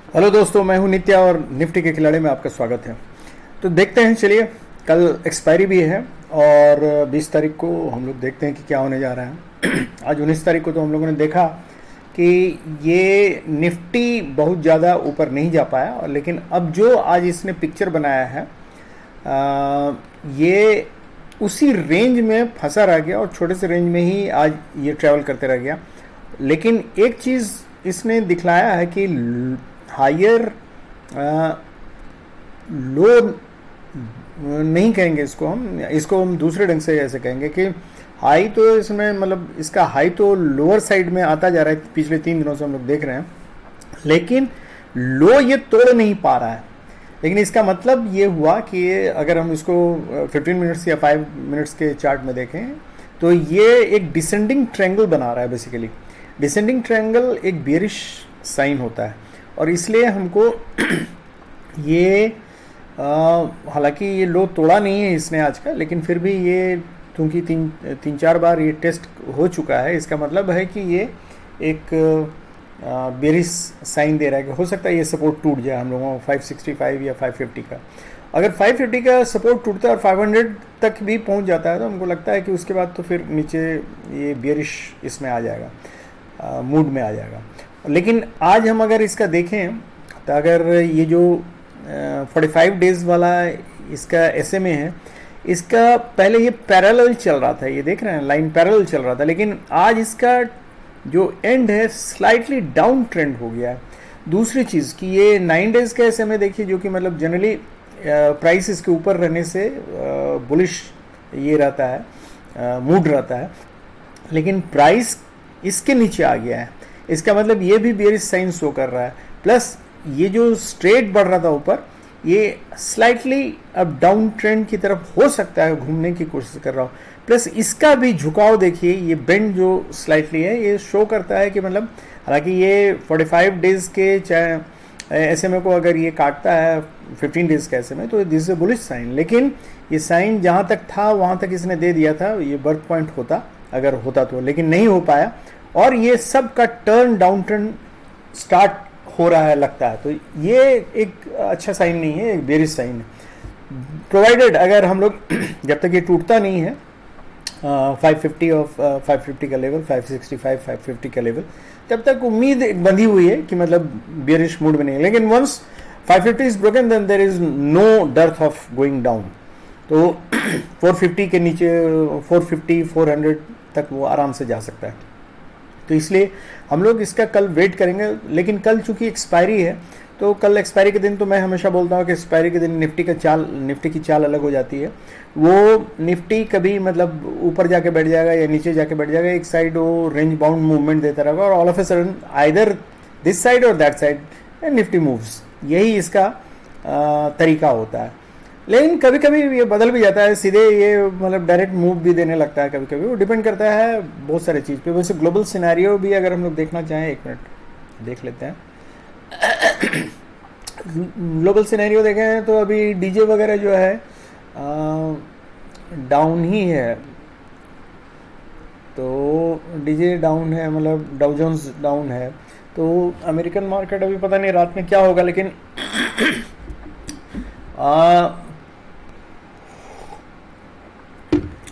Hello दोस्तों, मैं हूं नित्या और निफ्टी के खिलाड़ी में आपका स्वागत है। तो देखते हैं, चलिए कल एक्सपायरी भी है और 20 तारीख को हम लोग देखते हैं कि क्या होने जा रहा है। आज 19 तारीख को तो हम लोगों ने देखा कि ये निफ्टी बहुत ज़्यादा ऊपर नहीं जा पाया, और लेकिन अब जो आज इसने पिक्चर बनाया है ये उसी रेंज में फंसा रह गया और छोटे से रेंज में ही आज ये ट्रैवल करते रह गया। लेकिन एक चीज़ इसने दिखलाया है कि हायर लो नहीं कहेंगे इसको हम दूसरे ढंग से ऐसे कहेंगे कि हाई तो इसमें मतलब इसका हाई तो लोअर साइड में आता जा रहा है, पिछले 3 दिनों से हम लोग देख रहे हैं, लेकिन लो ये तोड़ नहीं पा रहा है। लेकिन इसका मतलब ये हुआ कि अगर हम इसको 15 मिनट्स या 5 मिनट्स के चार्ट में देखें तो ये एक डिसेंडिंग ट्रायंगल बना रहा है। बेसिकली डिसेंडिंग ट्रायंगल एक बेरिश साइन होता है, और इसलिए हमको ये हालांकि ये लो तोड़ा नहीं है इसने आज का, लेकिन फिर भी ये क्योंकि तीन चार बार ये टेस्ट हो चुका है, इसका मतलब है कि ये एक बेरिश साइन दे रहा है कि हो सकता है ये सपोर्ट टूट जाए हम लोगों को 565 या 550 का। अगर 550 का सपोर्ट टूटता है और 500 तक भी पहुंच जाता है तो हमको लगता है कि उसके बाद तो फिर नीचे ये बेरिश इसमें आ जाएगा, मूड में आ जाएगा। लेकिन आज हम अगर इसका देखें तो अगर ये जो 45 डेज वाला इसका SMA है, इसका पहले ये पैरेलल चल रहा था, ये देख रहे हैं लाइन पैरेलल चल रहा था, लेकिन आज इसका जो एंड है स्लाइटली डाउन ट्रेंड हो गया है। दूसरी चीज़ कि ये 9 डेज का SMA देखिए, जो कि मतलब जनरली प्राइस इसके ऊपर रहने से बुलिश ये रहता है, मूड रहता है, लेकिन प्राइस इसके नीचे आ गया है। इसका मतलब ये भी बेरिश साइन शो कर रहा है। प्लस ये जो स्ट्रेट बढ़ रहा था ऊपर, ये स्लाइटली अब डाउन ट्रेंड की तरफ हो सकता है घूमने की कोशिश कर रहा हो। प्लस इसका भी झुकाव देखिए, ये बेंड जो स्लाइटली है ये शो करता है कि मतलब हालांकि ये 45 डेज के SMA को अगर ये काटता है 15 डेज का SMA तो this is a bullish sign, लेकिन ये साइन जहाँ तक था वहाँ तक इसने दे दिया था, ये बर्थ पॉइंट होता अगर होता तो, लेकिन नहीं हो पाया, और ये सब का टर्न डाउन ट्रेंड स्टार्ट हो रहा है लगता है। तो ये एक अच्छा साइन नहीं है, एक बेरिश साइन है। प्रोवाइडेड अगर हम लोग जब तक ये टूटता नहीं है 550 और 550 का लेवल, 565 550 का लेवल, तब तक उम्मीद बंधी हुई है कि मतलब बेरिश मूड में नहीं है। लेकिन once 550 is broken then there is no dearth of going down. तो 450 के नीचे 450 400 तक वो आराम से जा सकता है। तो इसलिए हम लोग इसका कल वेट करेंगे। लेकिन कल चूंकि एक्सपायरी है, तो कल एक्सपायरी के दिन तो मैं हमेशा बोलता हूँ कि एक्सपायरी के दिन निफ्टी की चाल अलग हो जाती है। वो निफ्टी कभी मतलब ऊपर जाके बैठ जाएगा या नीचे जाके बैठ जाएगा, एक साइड वो रेंज बाउंड मूवमेंट देता रहेगा, और all of a sudden either this side और दैट साइड निफ्टी मूव्स। यही इसका तरीका होता है। लेकिन कभी कभी ये बदल भी जाता है, सीधे ये मतलब डायरेक्ट मूव भी देने लगता है कभी कभी, वो डिपेंड करता है बहुत सारी चीज़ पे। वैसे ग्लोबल सिनेरियो भी अगर हम लोग देखना चाहें, 1 मिनट देख लेते हैं। ग्लोबल सिनेरियो देखें तो अभी डीजे वगैरह जो है डाउन ही है, तो डीजे डाउन है, मतलब डाउ जोन्स डाउन है। तो अमेरिकन मार्केट अभी पता नहीं रात में क्या होगा, लेकिन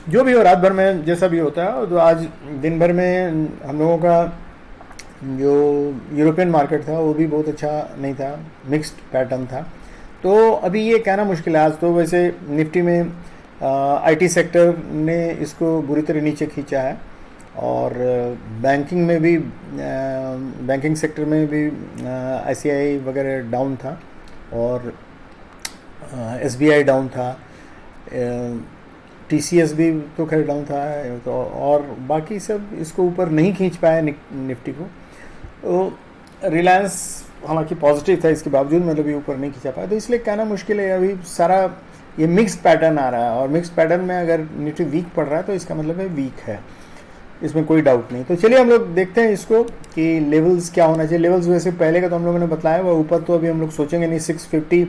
जो भी हो रात भर में जैसा भी होता है, तो आज दिन भर में हम लोगों का जो यूरोपियन मार्केट था वो भी बहुत अच्छा नहीं था, मिक्स्ड पैटर्न था। तो अभी ये कहना मुश्किल है। आज तो वैसे निफ्टी में IT सेक्टर ने इसको बुरी तरह नीचे खींचा है, और बैंकिंग में भी बैंकिंग सेक्टर में भी ICICI वगैरह डाउन था, और SBI डाउन था, TCS भी तो खैर डाउन था, तो और बाकी सब इसको ऊपर नहीं खींच पाया निफ्टी को। तो रिलायंस हालांकि पॉजिटिव था, इसके बावजूद मतलब ये ऊपर नहीं खींचा पाया। तो इसलिए कहना मुश्किल है। अभी सारा ये मिक्स्ड पैटर्न आ रहा है, और मिक्स्ड पैटर्न में अगर निफ्टी वीक पड़ रहा है तो इसका मतलब है वीक है, इसमें कोई डाउट नहीं। तो चलिए हम लोग देखते हैं इसको कि लेवल्स क्या होना चाहिए। लेवल्स वैसे पहले का तो हम लोगों ने बताया, वह ऊपर तो अभी हम लोग सोचेंगे नहीं। 650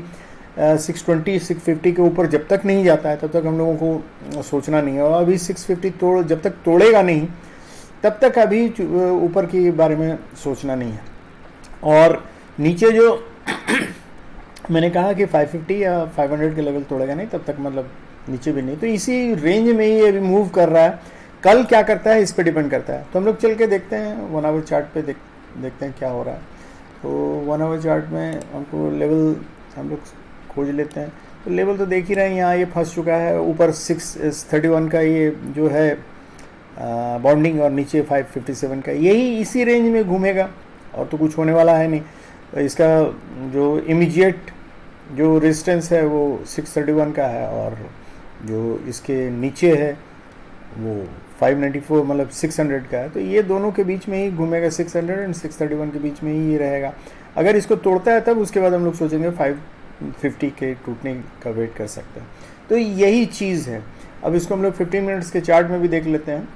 620 650 के ऊपर जब तक नहीं जाता है तब तक हम लोगों को सोचना नहीं है। और अभी 650 जब तक तोड़ेगा नहीं तब तक अभी ऊपर के बारे में सोचना नहीं है। और नीचे जो मैंने कहा कि 550 या 500 के लेवल तोड़ेगा नहीं, तब तक मतलब नीचे भी नहीं, तो इसी रेंज में ही अभी मूव कर रहा है। कल क्या करता है इस पे डिपेंड करता है। तो हम लोग चल के देखते हैं 1 आवर चार्ट पे, देखते हैं क्या हो रहा है। तो 1 आवर चार्ट में हमको लेवल हम लोग खोज लेते हैं। तो लेवल तो देख ही रहे हैं, यहाँ ये फंस चुका है ऊपर 631 का ये जो है बॉन्डिंग, और नीचे 557 का, यही इसी रेंज में घूमेगा और तो कुछ होने वाला है नहीं। तो इसका जो इमीडिएट जो रेजिस्टेंस है वो 631 का है, और जो इसके नीचे है वो 594 मतलब 600 का है। तो ये दोनों के बीच में ही घूमेगा, 600 एंड 631 के बीच में ही ये रहेगा। अगर इसको तोड़ता है तब उसके बाद हम लोग सोचेंगे 550 के टूटने का वेट कर सकते हैं। तो यही चीज़ है। अब इसको हम लोग 15 मिनट्स के चार्ट में भी देख लेते हैं।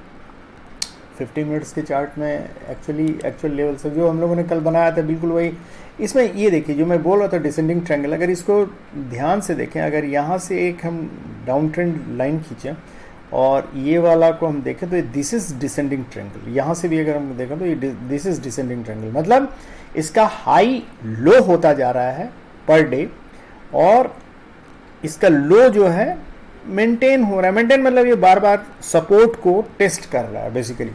15 मिनट्स के चार्ट में एक्चुअल लेवल से जो हम लोगों ने कल बनाया था बिल्कुल वही। इसमें ये देखिए जो मैं बोल रहा था डिसेंडिंग ट्रायंगल, अगर इसको ध्यान से देखें, अगर यहाँ से एक हम डाउन ट्रेंड लाइन खींचें और ये वाला को हम देखें तो दिस इज डिसेंडिंग ट्रायंगल। यहाँ से भी अगर हम देखें तो ये दिस इज डिसेंडिंग ट्रायंगल, मतलब इसका हाई लो होता जा रहा है पर डे, और इसका लो जो है मेंटेन हो रहा है। मेंटेन मतलब ये बार बार सपोर्ट को टेस्ट कर रहा है बेसिकली।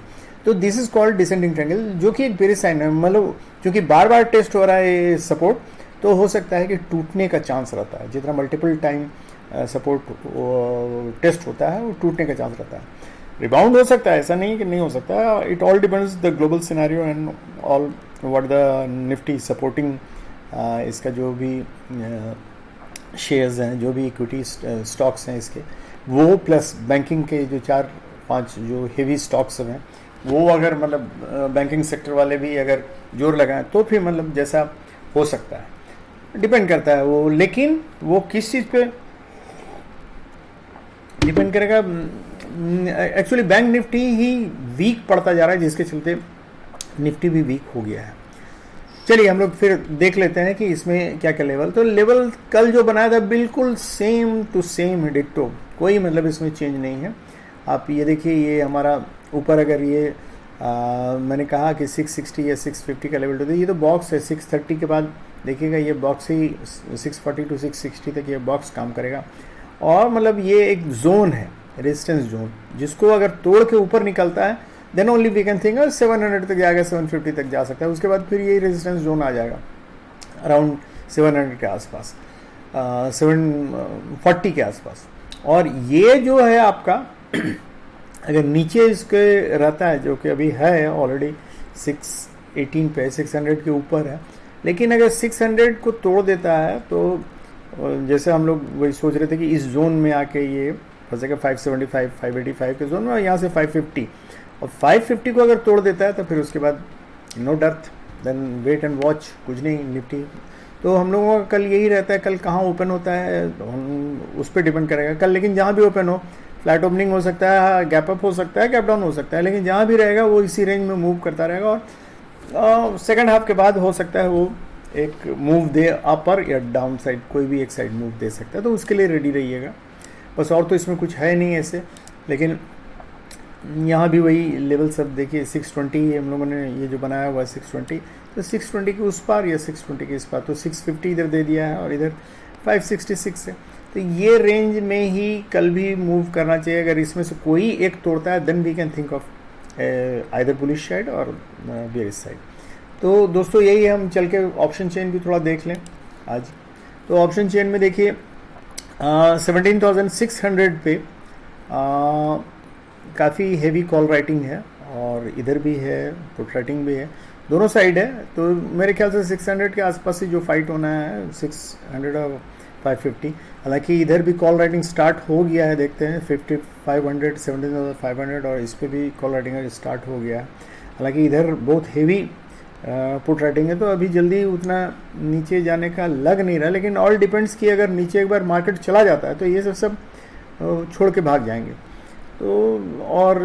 तो this is called descending triangle, जो कि एक बेरिश साइन है, मतलब क्योंकि बार बार टेस्ट हो रहा है ये सपोर्ट, तो हो सकता है कि टूटने का चांस रहता है। जितना मल्टीपल टाइम सपोर्ट टेस्ट होता है वो टूटने का चांस रहता है। रिबाउंड हो सकता है, ऐसा नहीं कि नहीं हो सकता। It all depends the global scenario and all what the Nifty supporting, इसका जो भी शेयर्स हैं, जो भी इक्विटी स्टॉक्स हैं इसके, वो प्लस बैंकिंग के जो 4-5 जो हेवी स्टॉक्स हैं, वो अगर मतलब बैंकिंग सेक्टर वाले भी अगर जोर लगाएं तो फिर मतलब जैसा हो सकता है, डिपेंड करता है वो। लेकिन वो किस चीज़ पे डिपेंड करेगा, एक्चुअली बैंक निफ्टी ही वीक पड़ता जा रहा है, जिसके चलते निफ्टी भी वीक हो गया है। चलिए हम लोग फिर देख लेते हैं कि इसमें क्या क्या लेवल। तो लेवल कल जो बनाया था बिल्कुल सेम टू सेम है, डिट्टो, कोई मतलब इसमें चेंज नहीं है। आप ये देखिए, ये हमारा ऊपर अगर ये मैंने कहा कि 660 या 650 का लेवल, तो ये तो बॉक्स है। 630 के बाद देखिएगा ये बॉक्स ही 640 टू 660 तक ये बॉक्स काम करेगा, और मतलब ये एक जोन है, रेजिस्टेंस जोन, जिसको अगर तोड़ के ऊपर निकलता है then only we can think 700 तक जाएगा, 750 तक जा सकता है। उसके बाद फिर ये रेजिस्टेंस जोन आ जाएगा अराउंड 700 के आसपास, 740 के आसपास। और ये जो है आपका अगर नीचे इसके रहता है, जो कि अभी है ऑलरेडी 618 पे, 600 के ऊपर है, लेकिन अगर 600 को तोड़ देता है तो जैसे हम लोग वही सोच रहे थे कि इस जोन में आके ये फंसेगा 575 585 के जोन में, और यहाँ से 550, और 550 को अगर तोड़ देता है तो फिर उसके बाद no dearth, then wait and watch, कुछ नहीं निफ्टी। तो हम लोगों का कल यही रहता है, कल कहाँ ओपन होता है हम उस पर डिपेंड करेगा कल। लेकिन जहाँ भी ओपन हो, फ्लैट ओपनिंग हो सकता है, गैप अप हो सकता है, गैप डाउन हो सकता है, लेकिन जहाँ भी रहेगा वो इसी रेंज में मूव करता रहेगा। और सेकंड हाफ के बाद हो सकता है वो एक मूव दे अपर या डाउन साइड, कोई भी एक साइड मूव दे सकता है, तो उसके लिए रेडी रहिएगा बस। और तो इसमें कुछ है नहीं ऐसे। लेकिन यहाँ भी वही लेवल सब देखिए, 620 हम लोगों ने ये जो बनाया हुआ है 620, तो 620 के उस पार या 620 के इस पार, तो 650 इधर दे दिया है और इधर 566 है। तो ये रेंज में ही कल भी मूव करना चाहिए। अगर इसमें से कोई एक तोड़ता है then we can think of either bullish side और बेयरिश साइड। तो दोस्तों यही है, हम चल के ऑप्शन चेन भी थोड़ा देख लें आज। तो ऑप्शन चेन में देखिए 17,600 पे काफ़ी हेवी कॉल राइटिंग है, और इधर भी है पुट राइटिंग भी है, दोनों साइड है। तो मेरे ख्याल से 600 के आसपास ही जो फाइट होना है, 600 और 550। हालांकि इधर भी कॉल राइटिंग स्टार्ट हो गया है, देखते हैं 5500 17,500, और इस पर भी कॉल राइटिंग स्टार्ट हो गया है। हालांकि इधर बहुत हेवी पुट राइटिंग है, तो अभी जल्दी उतना नीचे जाने का लग नहीं रहा। लेकिन ऑल डिपेंड्स कि अगर नीचे एक बार मार्केट चला जाता है तो ये सब छोड़ के भाग जाएंगे। तो और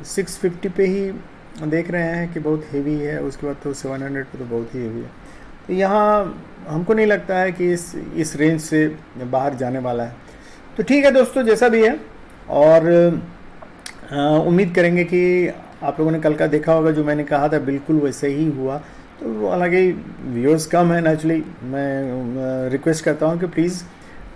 650 पे ही देख रहे हैं कि बहुत हेवी है, उसके बाद तो 700 पे तो बहुत ही हेवी है। तो यहाँ हमको नहीं लगता है कि इस रेंज से बाहर जाने वाला है। तो ठीक है दोस्तों, जैसा भी है, और उम्मीद करेंगे कि आप लोगों ने कल का देखा होगा, जो मैंने कहा था बिल्कुल वैसे ही हुआ। तो हालांकि व्यूअर्स कम है नेचुरली, मैं रिक्वेस्ट करता हूँ कि प्लीज़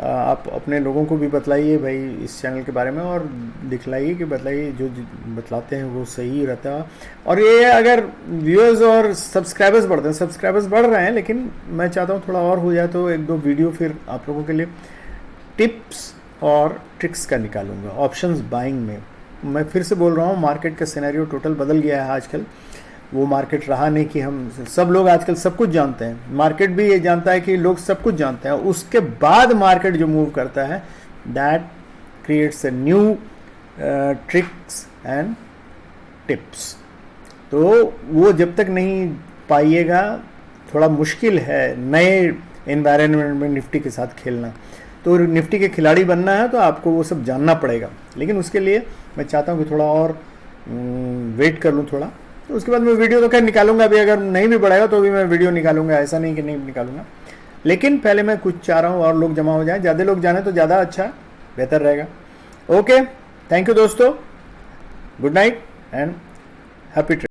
आप अपने लोगों को भी बतलाइए भाई इस चैनल के बारे में, और दिखलाइए कि बतलाइए जो बतलाते हैं वो सही रहता है। और ये अगर व्यूअर्स और सब्सक्राइबर्स बढ़ते हैं, सब्सक्राइबर्स बढ़ रहे हैं, लेकिन मैं चाहता हूँ थोड़ा और हो जाए, तो एक दो वीडियो फिर आप लोगों के लिए टिप्स और ट्रिक्स का निकालूंगा ऑप्शंस बाइंग में। मैं फिर से बोल रहा हूँ, मार्केट का सिनेरियो टोटल बदल गया है आजकल। वो मार्केट रहा नहीं कि हम सब लोग आजकल सब कुछ जानते हैं, मार्केट भी ये जानता है कि लोग सब कुछ जानते हैं। उसके बाद मार्केट जो मूव करता है, that creates a new tricks and tips. तो वो जब तक नहीं पाइएगा, थोड़ा मुश्किल है नए एनवायरनमेंट में निफ्टी के साथ खेलना। तो निफ्टी के खिलाड़ी बनना है तो आपको वो सब जानना पड़ेगा, लेकिन उसके लिए मैं चाहता हूँ कि थोड़ा और वेट कर लूँ थोड़ा, तो उसके बाद मैं वीडियो तो खैर निकालूंगा भी। अगर नहीं भी बढ़ेगा तो भी मैं वीडियो निकालूंगा, ऐसा नहीं कि नहीं निकालूंगा। लेकिन पहले मैं कुछ चाह रहा हूँ और लोग जमा हो जाएं, ज़्यादा लोग जाने तो ज़्यादा अच्छा बेहतर रहेगा। ओके, थैंक यू दोस्तों, good night and happy trade.